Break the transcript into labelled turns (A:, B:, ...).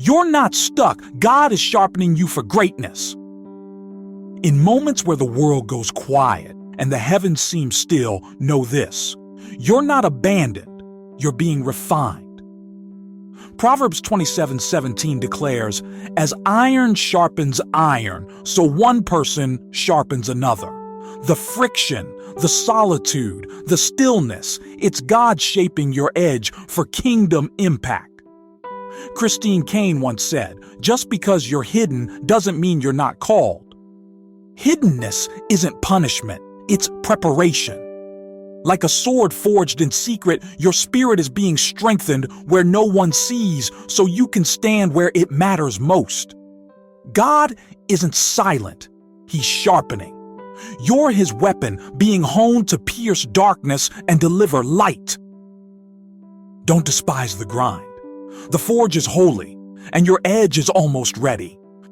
A: You're not stuck. God is sharpening you for greatness. In moments where the world goes quiet and the heavens seem still, know this: you're not abandoned, you're being refined. Proverbs 27:17 declares, "As iron sharpens iron, so one person sharpens another." The friction, the solitude, the stillness, it's God shaping your edge for kingdom impact. Christine Kane once said, "Just because you're hidden doesn't mean you're not called." Hiddenness isn't punishment, it's preparation. Like a sword forged in secret, your spirit is being strengthened where no one sees so you can stand where it matters most. God isn't silent, He's sharpening. You're His weapon, being honed to pierce darkness and deliver light. Don't despise the grind. The forge is holy, and your edge is almost ready.